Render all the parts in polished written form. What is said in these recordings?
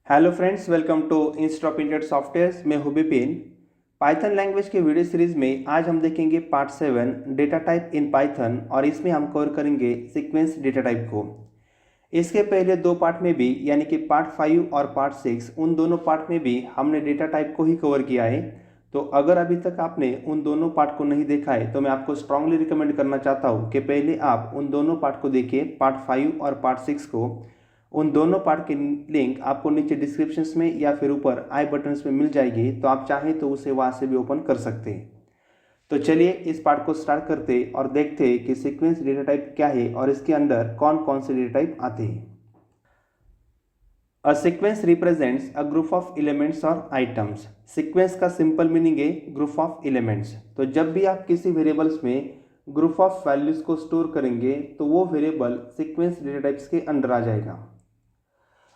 Hello friends, welcome to institute of internet software. मैं हूं Vipin. Python language के video series में आज हम देखेंगे part 7 data type in Python और इसमें हम कवर करेंगे सीक्वेंस डेटा टाइप को। इसके पहले दो पार्ट में भी यानी कि पार्ट 5 और पार्ट 6 उन दोनों पार्ट में भी हमने डेटा टाइप को ही कवर किया है। तो अगर अभी तक आपने उन दोनों पार्ट को नहीं देखा है तो मैं आपको स्ट्रांगली रिकमेंड करना चाहता हूँ कि पहले आप उन दोनों पार्ट को देखिए, पार्ट 5 और पार्ट 6 को। उन दोनों पार्ट की लिंक आपको नीचे डिस्क्रिप्शंस में या फिर ऊपर आई बटन्स में मिल जाएगी, तो आप चाहें तो उसे वहाँ से भी ओपन कर सकते हैं। तो चलिए इस पार्ट को स्टार्ट करते और देखते हैं कि सीक्वेंस डेटा टाइप क्या है और इसके अंदर कौन कौन से डेटा टाइप आते हैं। A sequence represents a group of elements और आइटम्स। सीक्वेंस का सिंपल मीनिंग है ग्रुप ऑफ एलिमेंट्स। तो जब भी आप किसी वेरिएबल्स में ग्रुप ऑफ वैल्यूज को स्टोर करेंगे तो वो वेरिएबल सीक्वेंस डेटा टाइप्स के अंडर आ जाएगा।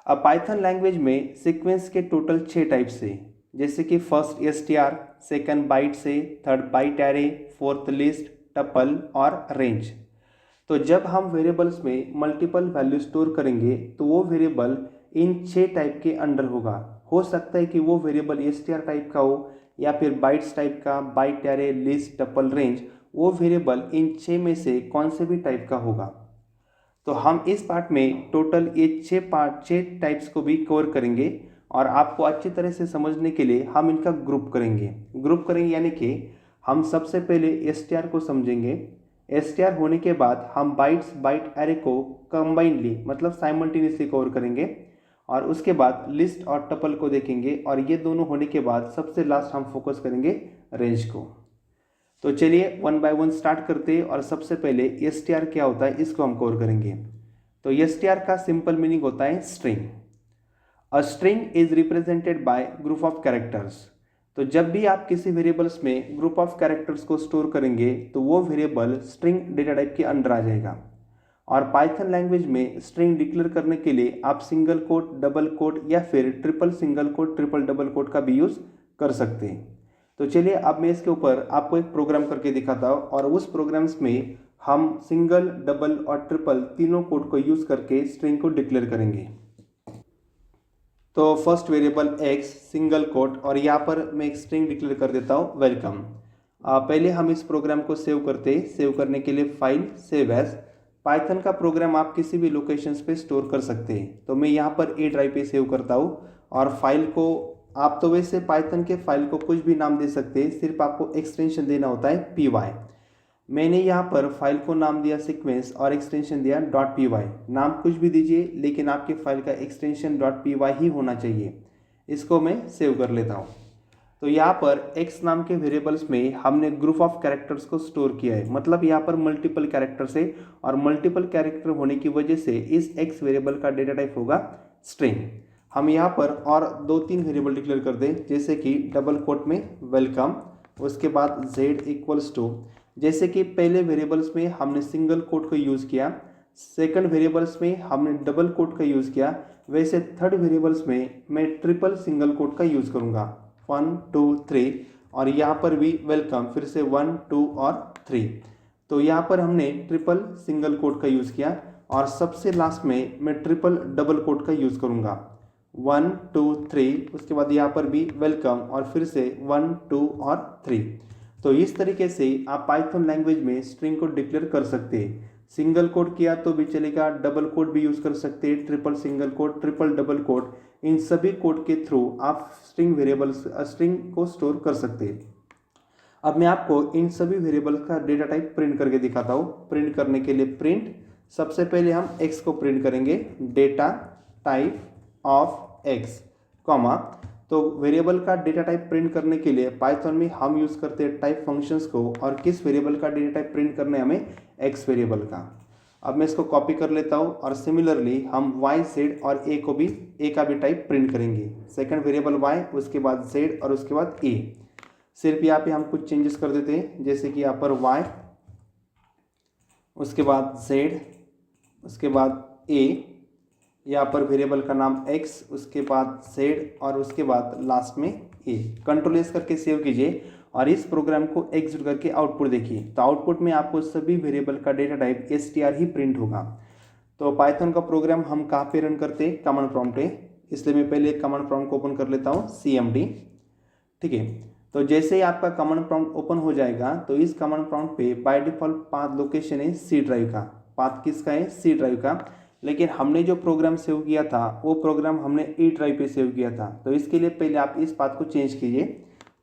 अब पाइथन लैंग्वेज में सीक्वेंस के टोटल 6 टाइप्स है, जैसे कि first STR, second bytes, third byte array, fourth list, tuple और रेंज। तो जब हम वेरिएबल्स में मल्टीपल वैल्यू स्टोर करेंगे तो वो वेरिएबल इन 6 टाइप के अंडर होगा। हो सकता है कि वो वेरिएबल एसटीआर टाइप का हो या फिर बाइट्स टाइप का, byte array, list, tuple, range. वो वेरिएबल इन 6 में से कौन से भी टाइप का होगा। तो हम इस पार्ट में टोटल ये 6 टाइप्स को भी कवर करेंगे और आपको अच्छी तरह से समझने के लिए हम इनका ग्रुप करेंगे यानी कि हम सबसे पहले एसटीआर को समझेंगे। एसटीआर होने के बाद हम बाइट एरे को कंबाइनली मतलब साइमल्टेनियसली कवर करेंगे और उसके बाद लिस्ट और टपल को देखेंगे और ये दोनों होने के बाद सबसे लास्ट हम फोकस करेंगे रेंज को। तो चलिए वन बाय वन स्टार्ट करते हैं और सबसे पहले एसटीआर क्या होता है इसको हम कवर करेंगे। तो एसटीआर का सिंपल मीनिंग होता है string. A string is represented by group of characters. तो जब भी आप किसी वेरिएबल्स में ग्रुप ऑफ कैरेक्टर्स को स्टोर करेंगे तो वो वेरिएबल स्ट्रिंग डेटा टाइप के अंडर आ जाएगा। और पाइथन लैंग्वेज में स्ट्रिंग डिक्लेयर करने के लिए आप सिंगल कोट, डबल कोट या फिर triple single quote, triple double quote का भी यूज कर सकते हैं। तो चलिए अब मैं इसके ऊपर आपको एक प्रोग्राम करके दिखाता हूँ और उस प्रोग्राम्स में हम सिंगल, डबल और ट्रिपल तीनों कोड को यूज करके स्ट्रिंग को डिक्लेयर करेंगे। तो first variable x, single quote और यहाँ पर मैं एक स्ट्रिंग डिक्लेयर कर देता हूँ वेलकम। पहले हम इस प्रोग्राम को सेव करते हैं। सेव करने के लिए फाइल, सेव एज। पाइथन का प्रोग्राम आप किसी भी लोकेशंस पे स्टोर कर सकते हैं। तो मैं यहाँ पर ए ड्राइव पे सेव करता हूँ और फाइल को आप तो वैसे पाइथन के फाइल को कुछ भी नाम दे सकते हैं, सिर्फ आपको एक्सटेंशन देना होता है py। मैंने यहाँ पर फाइल को नाम दिया सीक्वेंस और एक्सटेंशन दिया .py। नाम कुछ भी दीजिए लेकिन आपके फाइल का एक्सटेंशन .py ही होना चाहिए। इसको मैं सेव कर लेता हूँ। तो यहाँ पर x नाम के वेरिएबल्स में हमने ग्रुप ऑफ कैरेक्टर्स को स्टोर किया है, मतलब यहाँ पर मल्टीपल कैरेक्टर्स है और मल्टीपल कैरेक्टर होने की वजह से इस x वेरिएबल का डेटा टाइप होगा स्ट्रिंग। हम यहाँ पर और 2-3 वेरिएबल डिक्लेयर कर दें, जैसे कि डबल कोट में वेलकम, उसके बाद z इक्वल्स टू, जैसे कि पहले वेरिएबल्स में हमने सिंगल कोट को यूज़ किया, सेकंड वेरिएबल्स में हमने डबल कोट का यूज़ किया, वैसे थर्ड वेरिएबल्स में मैं ट्रिपल सिंगल कोट का यूज़ करूँगा 1 2 3 और यहाँ पर भी वेलकम फिर से 1 2 और 3। तो यहाँ पर हमने ट्रिपल सिंगल कोट का यूज़ किया और सबसे लास्ट में मैं ट्रिपल डबल कोट का यूज़ करूँगा 1 2 3। उसके बाद यहाँ पर भी वेलकम और फिर से 1 2 और 3। तो इस तरीके से आप पाइथन लैंग्वेज में स्ट्रिंग को डिक्लेयर कर सकते हैं। सिंगल कोट किया तो भी चलेगा, डबल कोट भी यूज़ कर सकते हैं, triple single quote, triple double quote, इन सभी कोड के थ्रू आप स्ट्रिंग को स्टोर कर सकते हैं। अब मैं आपको इन सभी वेरिएबल का डेटा टाइप प्रिंट करके दिखाता हूँ। प्रिंट करने के लिए प्रिंट, सबसे पहले हम x को प्रिंट करेंगे, data type of x, comma. तो वेरिएबल का डेटा टाइप प्रिंट करने के लिए पाइथन में हम यूज़ करते हैं टाइप फंक्शंस को, और किस वेरिएबल का डेटा टाइप प्रिंट करना है हमें, x वेरिएबल का। अब मैं इसको कॉपी कर लेता हूँ और सिमिलरली हम y, z और a को भी a का भी टाइप प्रिंट करेंगे। सेकंड वेरिएबल y, उसके बाद z और उसके बाद a। सिर्फ यहाँ पे हम कुछ चेंजेस कर देते हैं, जैसे कि यहाँ पर y, उसके बाद z, उसके बाद a, यहाँ पर वेरिएबल का नाम x, उसके बाद z और उसके बाद लास्ट में a। कंट्रोल एस करके सेव कीजिए और इस प्रोग्राम को एग्जीक्यूट करके आउटपुट देखिए। तो आउटपुट में आपको सभी वेरिएबल का डेटा टाइप str ही प्रिंट होगा। तो पाइथन का प्रोग्राम हम कहाँ पे रन करते हैं, कमांड प्रॉम्प्ट है। इसलिए मैं पहले एक कमांड प्रॉम्प्ट को ओपन कर लेता हूँ cmd। ठीक है, तो जैसे ही आपका कमांड प्रॉम्प्ट ओपन हो जाएगा तो इस कमांड प्रॉम्प्ट पे बाय डिफ़ॉल्ट पाथ लोकेशन है सी ड्राइव का। पाथ किसका है? सी ड्राइव का। लेकिन हमने जो प्रोग्राम सेव किया था वो प्रोग्राम हमने ई ड्राइव पे सेव किया था, तो इसके लिए पहले आप इस पाथ को चेंज कीजिए।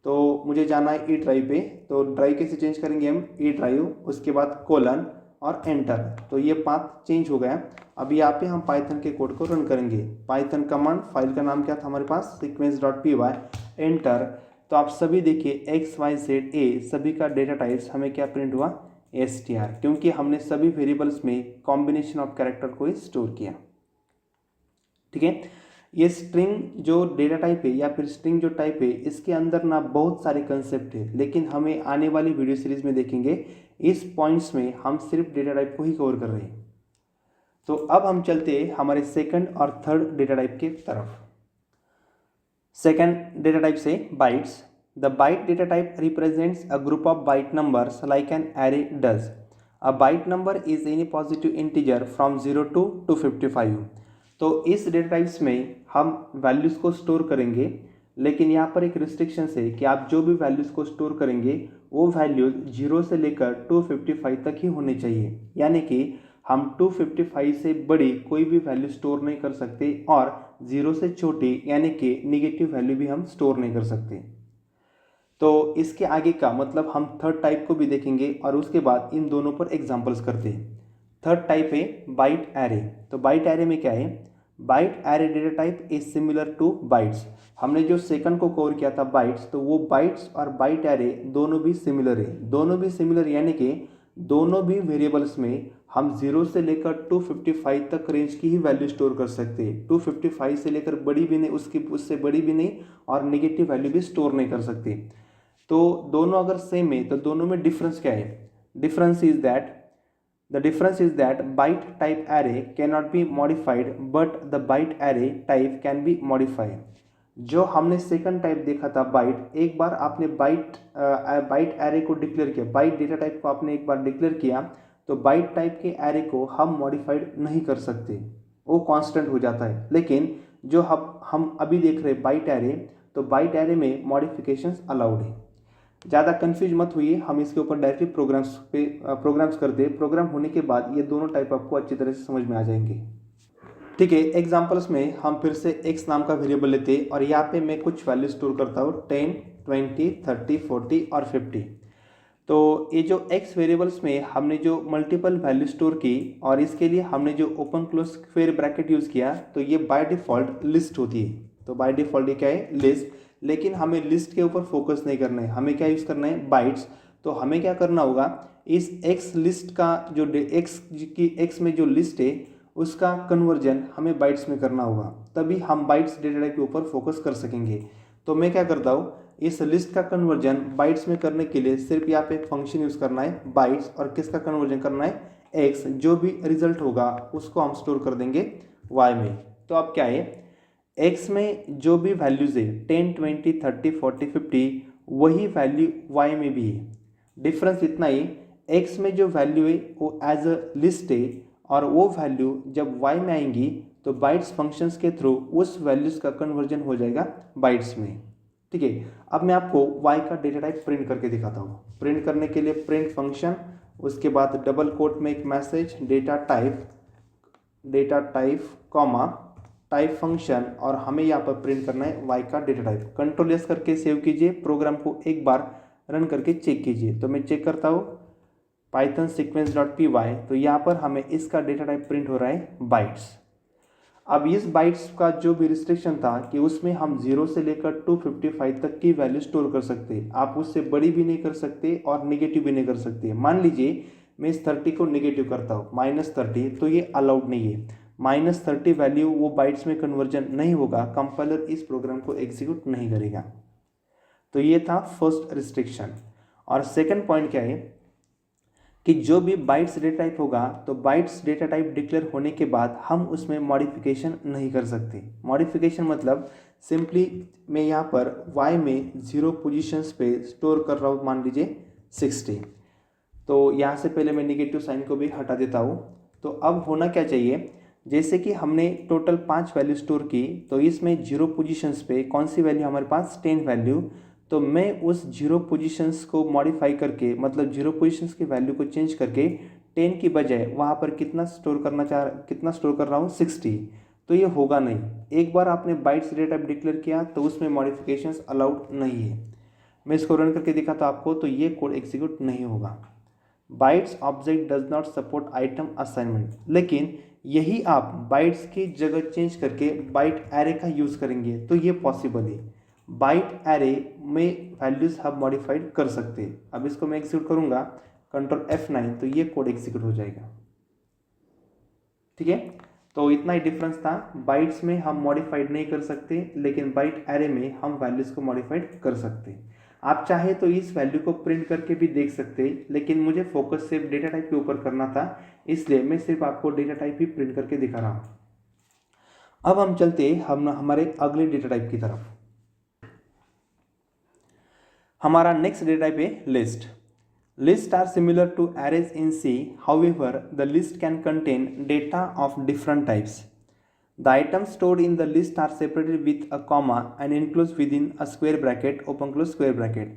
तो मुझे जाना है ई ड्राइव पे, तो ड्राइव कैसे चेंज करेंगे हम? ई ड्राइव, उसके बाद कोलन और एंटर। तो ये पाथ चेंज हो गया। अब यहाँ पे हम पाइथन के कोड को रन करेंगे। पाइथन कमांड, फाइल का नाम क्या था हमारे पास? sequence.py, enter. तो आप सभी देखिए x y z a सभी का डेटा टाइप्स हमें क्या प्रिंट हुआ? str, क्योंकि हमने सभी वेरिएबल्स में कॉम्बिनेशन ऑफ कैरेक्टर को स्टोर किया। ठीक है, ये स्ट्रिंग जो डेटा टाइप है या फिर स्ट्रिंग जो टाइप है, इसके अंदर ना बहुत सारे कंसेप्ट है, लेकिन हमें आने वाली वीडियो सीरीज में देखेंगे इस पॉइंट्स में हम सिर्फ डेटा टाइप को ही कवर कर रहे हैं। तो अब हम चलते हैं हमारे सेकंड और थर्ड डेटा टाइप के तरफ। सेकंड डेटा टाइप से bytes. The byte data type represents a group of byte numbers like an array does. A byte number is any positive integer from 0 to 255। तो इस data types में हम values को store करेंगे, लेकिन यहाँ पर एक रिस्ट्रिक्शन है कि आप जो भी वैल्यूज़ को स्टोर करेंगे वो वैल्यूज़ 0 से लेकर 255 तक ही होने चाहिए। यानी कि हम 255 से बड़ी कोई भी वैल्यू स्टोर नहीं कर सकते और 0 से छोटी यानी कि निगेटिव वैल्यू भी हम स्टोर नहीं कर सकते। तो इसके आगे का मतलब हम थर्ड टाइप को भी देखेंगे और उसके बाद इन दोनों पर एग्जांपल्स करते हैं। थर्ड टाइप है बाइट एरे। तो बाइट एरे में क्या है? Byte array data type is similar to bytes. हमने जो सेकंड को कवर किया था बाइट्स, तो वो बाइट्स और बाइट एरे दोनों भी सिमिलर है। दोनों भी सिमिलर यानी कि दोनों भी वेरिएबल्स में हम 0 से लेकर 255 तक रेंज की ही वैल्यू स्टोर कर सकते हैं। 255 से लेकर बड़ी भी नहीं, उससे बड़ी भी नहीं और नेगेटिव वैल्यू भी स्टोर नहीं कर सकते। तो दोनों अगर सेम है तो दोनों में डिफरेंस क्या है? Difference is that byte type array can not be modified but the byte array type can be modified. जो हमने सेकंड टाइप देखा था बाइट, एक बार आपने बाइट एरे को डिक्लेयर किया, बाइट डेटा टाइप को आपने एक बार डिक्लेयर किया, तो बाइट टाइप के एरे को हम मॉडिफाइड नहीं कर सकते, वो कांस्टेंट हो जाता है। लेकिन जो हम अभी देख रहे बाइट एरे, तो बाइट एरे में मॉडिफिकेशंस अलाउड है। ज़्यादा कंफ्यूज मत हुई, हम इसके ऊपर डायरेक्टली प्रोग्राम्स करते हैं। प्रोग्राम होने के बाद ये दोनों टाइप आपको अच्छी तरह से समझ में आ जाएंगे। ठीक है, एग्जांपल्स में हम फिर से x नाम का वेरिएबल लेते हैं और यहाँ पे मैं कुछ वैल्यू स्टोर करता हूँ 10, 20, 30, 40 और 50। तो ये जो x वेरिएबल्स में हमने जो मल्टीपल वैल्यू स्टोर की और इसके लिए हमने जो open close square bracket use किया, तो ये बाय डिफ़ॉल्ट लिस्ट होती है। तो बाय डिफ़ॉल्ट ये क्या है? लिस्ट। लेकिन हमें लिस्ट के ऊपर फोकस नहीं करना है, हमें क्या यूज़ करना है? बाइट्स। तो हमें क्या करना होगा? इस x लिस्ट का जो x में जो लिस्ट है उसका कन्वर्जन हमें बाइट्स में करना होगा, तभी हम बाइट्स डेटा टाइप के ऊपर फोकस कर सकेंगे। तो मैं क्या करता हूँ, इस लिस्ट का कन्वर्जन बाइट्स में करने के लिए सिर्फ यहाँ पे एक फंक्शन यूज़ करना है बाइट्स, और किसका कन्वर्जन करना है? x। जो भी रिजल्ट होगा उसको हम स्टोर कर देंगे y में। तो अब क्या है, x में जो भी वैल्यूज़ है 10, 20, 30, 40, 50, वही वैल्यू y में भी है। डिफरेंस इतना ही, x में जो वैल्यू है वो एज अ लिस्ट है और वो वैल्यू जब y में आएंगी तो बाइट्स फंक्शंस के थ्रू उस वैल्यूज़ का कन्वर्जन हो जाएगा बाइट्स में। ठीक है, अब मैं आपको y का डेटा टाइप प्रिंट करके दिखाता हूँ। प्रिंट करने के लिए प्रिंट फंक्शन, उसके बाद डबल कोट में एक message data type comma type function, और हमें यहाँ पर प्रिंट करना है y का डेटा टाइप। कंट्रोल एस करके सेव कीजिए, प्रोग्राम को एक बार रन करके चेक कीजिए। तो मैं चेक करता हूँ पाइथन sequence.py, तो यहाँ पर हमें इसका डेटा टाइप प्रिंट हो रहा है बाइट्स। अब इस बाइट्स का जो भी रिस्ट्रिक्शन था कि उसमें हम 0 से लेकर 255 तक की वैल्यू स्टोर कर सकते हैं, आप उससे बड़ी भी नहीं कर सकते और नेगेटिव भी नहीं कर सकते। मान लीजिए मैं इस 30 को नेगेटिव करता हूँ -30, तो ये अलाउड नहीं है। -30 वैल्यू वो बाइट्स में कन्वर्जन नहीं होगा, कंपाइलर इस प्रोग्राम को एग्जीक्यूट नहीं करेगा। तो ये था फर्स्ट रिस्ट्रिक्शन। और सेकंड पॉइंट क्या है कि जो भी बाइट्स डेटा टाइप होगा, तो बाइट्स डेटा टाइप डिक्लेयर होने के बाद हम उसमें मॉडिफिकेशन नहीं कर सकते। मॉडिफिकेशन मतलब सिंपली मैं यहाँ पर y में 0 पोजीशंस पे स्टोर कर रहा हूँ, मान लीजिए 60। तो यहाँ से पहले मैं नेगेटिव साइन को भी हटा देता हूँ। तो अब होना क्या चाहिए, जैसे कि हमने टोटल 5 वैल्यू स्टोर की, तो इसमें 0 पोजीशंस पे कौन सी वैल्यू हमारे पास 10 वैल्यू, तो मैं उस 0 पोजीशंस को मॉडिफाई करके, मतलब 0 पोजीशंस की वैल्यू को चेंज करके 10 की बजाय वहाँ पर कितना स्टोर कर रहा हूँ 60। तो ये होगा नहीं। एक बार आपने बाइट्स डेटा टाइप डिक्लेयर किया तो उसमें मॉडिफिकेशंस अलाउड नहीं है। मैं इसको रन करके दिखाता हूँ आपको, तो ये कोड एग्जीक्यूट नहीं होगा। Bytes object does not support item assignment, लेकिन यही आप बाइट्स की जगह चेंज करके बाइट एरे का यूज़ करेंगे तो ये पॉसिबल है। बाइट एरे में वैल्यूज हम मॉडिफाइड कर सकते हैं। अब इसको मैं एग्जीक्यूट करूंगा कंट्रोल F9, तो ये कोड एग्जीक्यूट हो जाएगा। ठीक है, तो इतना ही डिफरेंस था। बाइट्स में हम मॉडिफाइड नहीं कर सकते, लेकिन बाइट एरे में हम वैल्यूज को मॉडिफाइड कर सकते हैं। आप चाहे तो इस वैल्यू को प्रिंट करके भी देख सकते हैं, लेकिन मुझे फोकस सिर्फ डेटा टाइप के ऊपर करना था, इसलिए मैं सिर्फ आपको डेटा टाइप ही प्रिंट करके दिखा रहा हूँ। अब हम चलते हमारे अगले डेटा टाइप की तरफ। हमारा नेक्स्ट डेटा टाइप है list. Lists are similar to arrays in C, however, the list can contain data of different types. The items stored in the list are separated with a comma and enclosed within a square bracket, open close square bracket.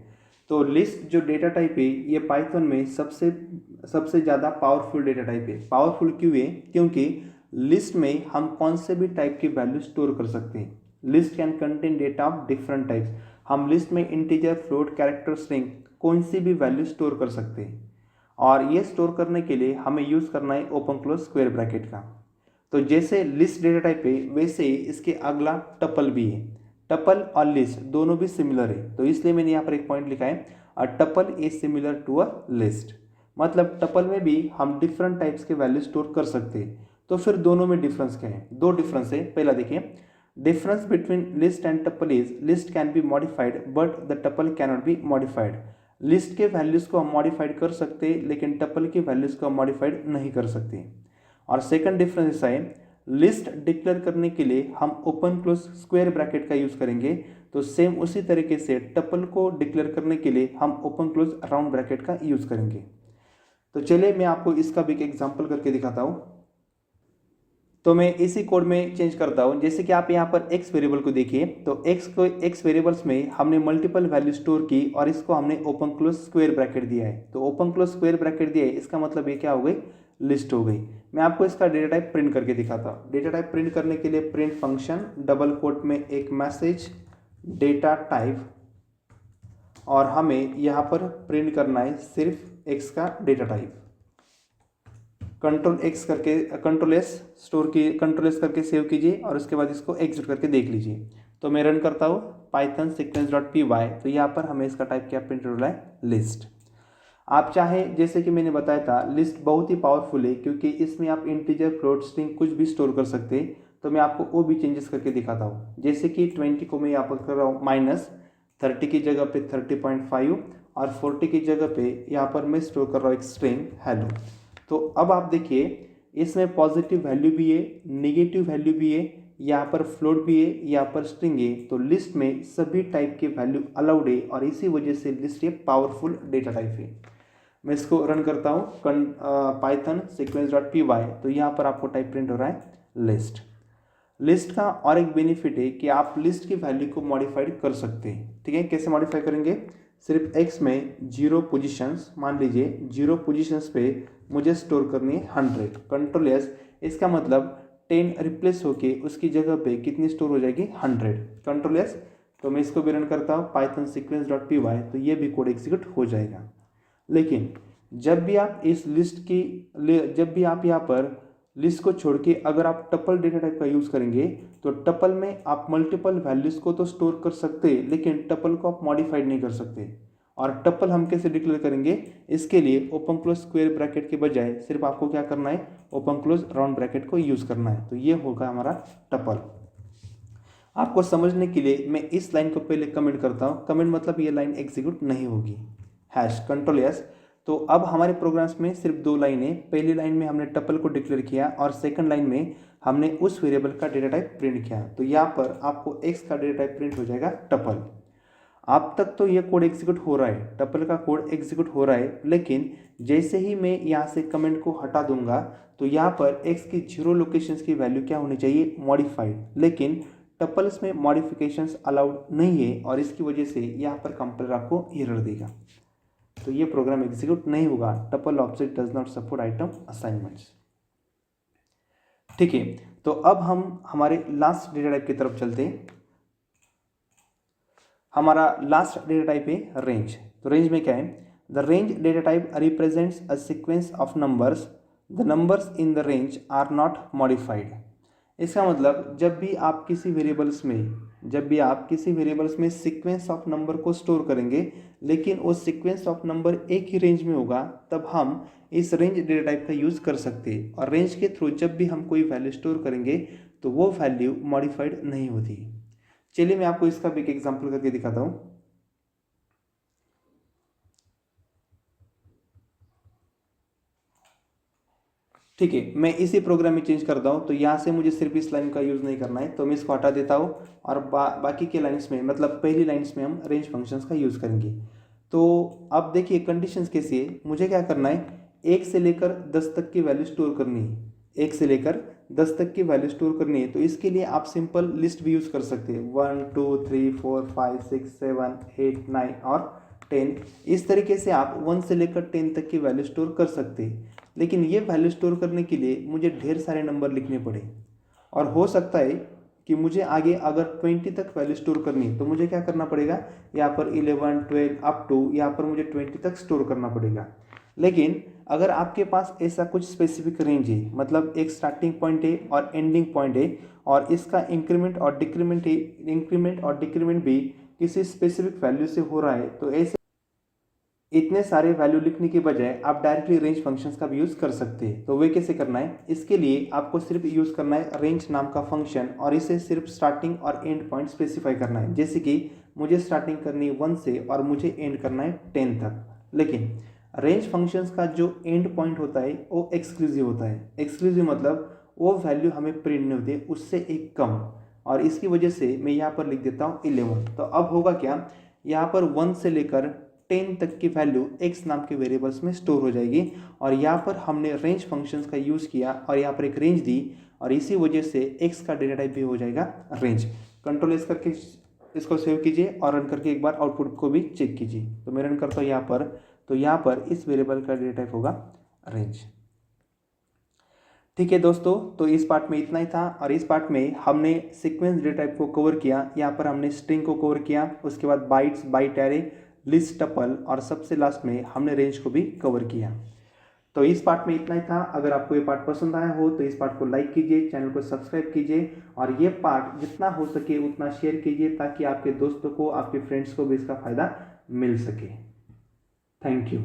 तो list जो data type है ये Python में सबसे ज़्यादा powerful data type है। Powerful क्यों है? क्योंकि लिस्ट में हम कौन से भी टाइप की वैल्यू स्टोर कर सकते हैं। List can contain data of different types. हम लिस्ट में इंटीजर, फ्लोट, कैरेक्टर, स्ट्रिंग कौन सी भी वैल्यू स्टोर कर सकते हैं, और ये स्टोर करने के लिए हमें यूज़ करना है ओपन क्लोज स्क्वायर ब्रैकेट का। तो जैसे लिस्ट डेटा टाइप है वैसे ही इसके अगला टपल भी है। टपल और लिस्ट दोनों भी सिमिलर है, तो इसलिए मैंने यहाँ पर एक पॉइंट लिखा है, a tuple is similar to a list. मतलब टपल में भी हम डिफरेंट टाइप्स के वैल्यू स्टोर कर सकते हैं। तो फिर दोनों में डिफरेंस क्या है? दो डिफरेंस है। पहला देखिए, difference between list and tuple is list can be modified but the tuple can not be modified. List के वैल्यूज़ को हम मॉडिफाइड कर सकते हैं, लेकिन टपल की वैल्यूज़ को हम मॉडिफाइड नहीं कर सकते। और सेकंड डिफरेंस ऐसा है, लिस्ट डिक्लेयर करने के लिए हम ओपन क्लोज स्क्वायर ब्रैकेट का यूज़ करेंगे, तो सेम उसी तरीके से टपल को डिक्लेयर करने के लिए हम ओपन क्लोज राउंड ब्रैकेट का यूज़ करेंगे। तो चलिए मैं आपको इसका भी एक एग्जाम्पल करके दिखाता हूँ। तो मैं इसी कोड में चेंज करता हूँ। जैसे कि आप यहाँ पर x वेरिएबल को देखिए, तो x वेरिएबल्स में हमने मल्टीपल वैल्यू स्टोर की और इसको हमने ओपन क्लोज स्क्वायर ब्रैकेट दिया है। तो ओपन क्लोज स्क्वायर ब्रैकेट दिया है, इसका मतलब ये क्या हो गई? लिस्ट हो गई। मैं आपको इसका डेटा टाइप प्रिंट करके दिखाता हूँ। डेटा टाइप प्रिंट करने के लिए प्रिंट फंक्शन, डबल कोट में एक मैसेज डेटा टाइप, और हमें यहाँ पर प्रिंट करना है सिर्फ x का डेटा टाइप। कंट्रोल एस करके सेव कीजिए और उसके बाद इसको एग्जिट करके देख लीजिए। तो मैं रन करता हूँ पाइथन sequence.py, तो यहाँ पर हमें इसका टाइप क्या प्रिंट हो रहा है? लिस्ट। आप चाहे, जैसे कि मैंने बताया था, लिस्ट बहुत ही पावरफुल है क्योंकि इसमें आप इंटीजर, फ्लोट, स्ट्रिंग कुछ भी स्टोर कर सकते हैं। तो मैं आपको वो भी चेंजेस करके दिखाता हूँ। जैसे कि 20 को मैं यहाँ पर कर रहा हूँ -30 की जगह पे 30.5 और 40 की जगह पे यहाँ पर मैं स्टोर कर रहा हूँ एक स्ट्रिंग हेलो। तो अब आप देखिए, इसमें पॉजिटिव वैल्यू भी है, नेगेटिव वैल्यू भी है, यहाँ पर फ्लोट भी है, यहाँ पर स्ट्रिंग है। तो लिस्ट में सभी टाइप के वैल्यू अलाउड है और इसी वजह से लिस्ट ये पावरफुल डेटा टाइप है। मैं इसको रन करता हूँ पाइथन sequence.py, तो यहाँ पर आपको टाइप प्रिंट हो रहा है लिस्ट। लिस्ट का और एक बेनिफिट है कि आप लिस्ट की वैल्यू को मॉडिफाइड कर सकते हैं। ठीक है, कैसे मॉडिफाई करेंगे? सिर्फ x में 0 पोजीशंस, मान लीजिए 0 पोजीशंस पे मुझे स्टोर करनी है 100। कंट्रोल एस, इसका मतलब 10 रिप्लेस होके उसकी जगह पे कितनी स्टोर हो जाएगी? 100। Control S. तो मैं इसको भी रन करता हूँ पाइथन sequence.py, तो ये भी कोड एग्जीक्यूट हो जाएगा। लेकिन जब भी आप यहाँ पर लिस्ट को छोड़ के अगर आप टपल डेटा टाइप का यूज़ करेंगे, तो टपल में आप मल्टीपल वैल्यूज़ को तो स्टोर कर सकते हैं, लेकिन टपल को आप मॉडिफाइड नहीं कर सकते। और टपल हम कैसे डिक्लेयर करेंगे? इसके लिए ओपन क्लोज स्क्वायर ब्रैकेट के बजाय सिर्फ आपको क्या करना है? ओपन क्लोज राउंड ब्रैकेट को यूज़ करना है। तो ये होगा हमारा टपल। आपको समझने के लिए मैं इस लाइन को पहले कमेंट करता हूँ। कमेंट मतलब ये लाइन एग्जीक्यूट नहीं होगी। Control S. तो अब हमारे प्रोग्राम्स में सिर्फ 2 लाइनें, पहली लाइन में हमने टपल को डिक्लेयर किया और सेकंड लाइन में हमने उस वेरिएबल का डेटा टाइप प्रिंट किया। तो यहाँ पर आपको x का डेटा टाइप प्रिंट हो जाएगा टपल। अब तक तो ये कोड एग्जीक्यूट हो रहा है, टपल का कोड एग्जीक्यूट हो रहा है, लेकिन जैसे ही मैं यहाँ से कमेंट को हटा दूंगा तो यहाँ पर x की 0 लोकेशंस की वैल्यू क्या होनी चाहिए, मॉडिफाइड, लेकिन टपल्स में मॉडिफिकेशंस अलाउड नहीं है और इसकी वजह से यहाँ पर कंपाइलर आपको एरर देगा, तो ये प्रोग्राम एग्जीक्यूट नहीं होगा। Tuple object does not support item assignments. ठीक है, तो अब हम हमारे लास्ट डेटा टाइप की तरफ चलते हैं। हमारा लास्ट डेटा टाइप है रेंज। तो रेंज में क्या है, the range data type represents a sequence of numbers, the numbers in the range are not modified. इसका मतलब जब भी आप किसी वेरिएबल्स में सीक्वेंस ऑफ नंबर को स्टोर करेंगे लेकिन वो सीक्वेंस ऑफ नंबर एक ही रेंज में होगा, तब हम इस रेंज डेटा टाइप का यूज़ कर सकते हैं। और रेंज के थ्रू जब भी हम कोई वैल्यू स्टोर करेंगे तो वो वैल्यू मॉडिफाइड नहीं होती। चलिए मैं आपको इसका भी एक एग्जांपल करके दिखाता हूँ। ठीक है, मैं इसी प्रोग्राम में चेंज करता हूँ, तो यहाँ से मुझे सिर्फ इस लाइन का यूज़ नहीं करना है, तो मैं इसको हटा देता हूँ और बाकी के लाइन्स में, मतलब पहली लाइन्स में हम रेंज फंक्शंस का यूज़ करेंगे। तो अब देखिए कंडीशंस कैसी है, मुझे क्या करना है, 1 से लेकर 10 तक की वैल्यू स्टोर करनी है, 1 से लेकर 10 तक की वैल्यू स्टोर करनी है। तो इसके लिए आप सिंपल लिस्ट भी यूज़ कर सकते हैं, 1 2 3 4 5 6 7 8 9 और 10। इस तरीके से आप 1 से लेकर 10 तक की वैल्यू स्टोर कर सकते हैं। लेकिन ये वैल्यू स्टोर करने के लिए मुझे ढेर सारे नंबर लिखने पड़े और हो सकता है कि मुझे आगे अगर 20 तक वैल्यू स्टोर करनी है तो मुझे क्या करना पड़ेगा, यहाँ पर 11 12 अप टू यहाँ पर मुझे 20 तक स्टोर करना पड़ेगा। लेकिन अगर आपके पास ऐसा कुछ स्पेसिफिक रेंज है, मतलब एक स्टार्टिंग पॉइंट है और एंडिंग पॉइंट है और इसका इंक्रीमेंट और डिक्रीमेंट भी किसी स्पेसिफिक वैल्यू से हो रहा है, तो ऐसे इतने सारे वैल्यू लिखने के बजाय आप डायरेक्टली रेंज फंक्शंस का भी यूज़ कर सकते हैं। तो वे कैसे करना है, इसके लिए आपको सिर्फ यूज़ करना है रेंज नाम का फंक्शन और इसे सिर्फ स्टार्टिंग और एंड पॉइंट स्पेसिफाई करना है। जैसे कि मुझे स्टार्टिंग करनी है 1 से और मुझे एंड करना है 10 तक, लेकिन रेंज फंक्शंस का जो एंड पॉइंट होता है वो एक्सक्लूसिव होता है। एक्सक्लूसिव मतलब वो वैल्यू हमें प्रिंट नहीं होती, उससे एक कम, और इसकी वजह से मैं यहाँ पर लिख देता हूँ 11। तो अब होगा क्या, यहाँ पर 1 से लेकर 10 तक की वैल्यू x नाम के वेरिएबल्स में स्टोर हो जाएगी और यहाँ पर हमने रेंज फंक्शंस का यूज़ किया और यहाँ पर एक रेंज दी और इसी वजह से x का डेटा टाइप भी हो जाएगा रेंज। कंट्रोल एस करके इसको सेव कीजिए और रन करके एक बार आउटपुट को भी चेक कीजिए। तो मैं रन करता हूँ यहाँ पर, तो यहाँ पर इस वेरिएबल का डेटा टाइप होगा रेंज। ठीक है दोस्तों, तो इस पार्ट में इतना ही था और इस पार्ट में हमने सीक्वेंस डेटा टाइप को कवर किया। यहाँ पर हमने स्ट्रिंग को कवर किया, उसके बाद bytes, byte array, list, tuple और सबसे लास्ट में हमने रेंज को भी कवर किया। तो इस पार्ट में इतना ही था। अगर आपको ये पार्ट पसंद आया हो तो इस पार्ट को लाइक कीजिए, चैनल को सब्सक्राइब कीजिए और ये पार्ट जितना हो सके उतना शेयर कीजिए ताकि आपके दोस्तों को, आपके फ्रेंड्स को भी इसका फ़ायदा मिल सके। Thank you.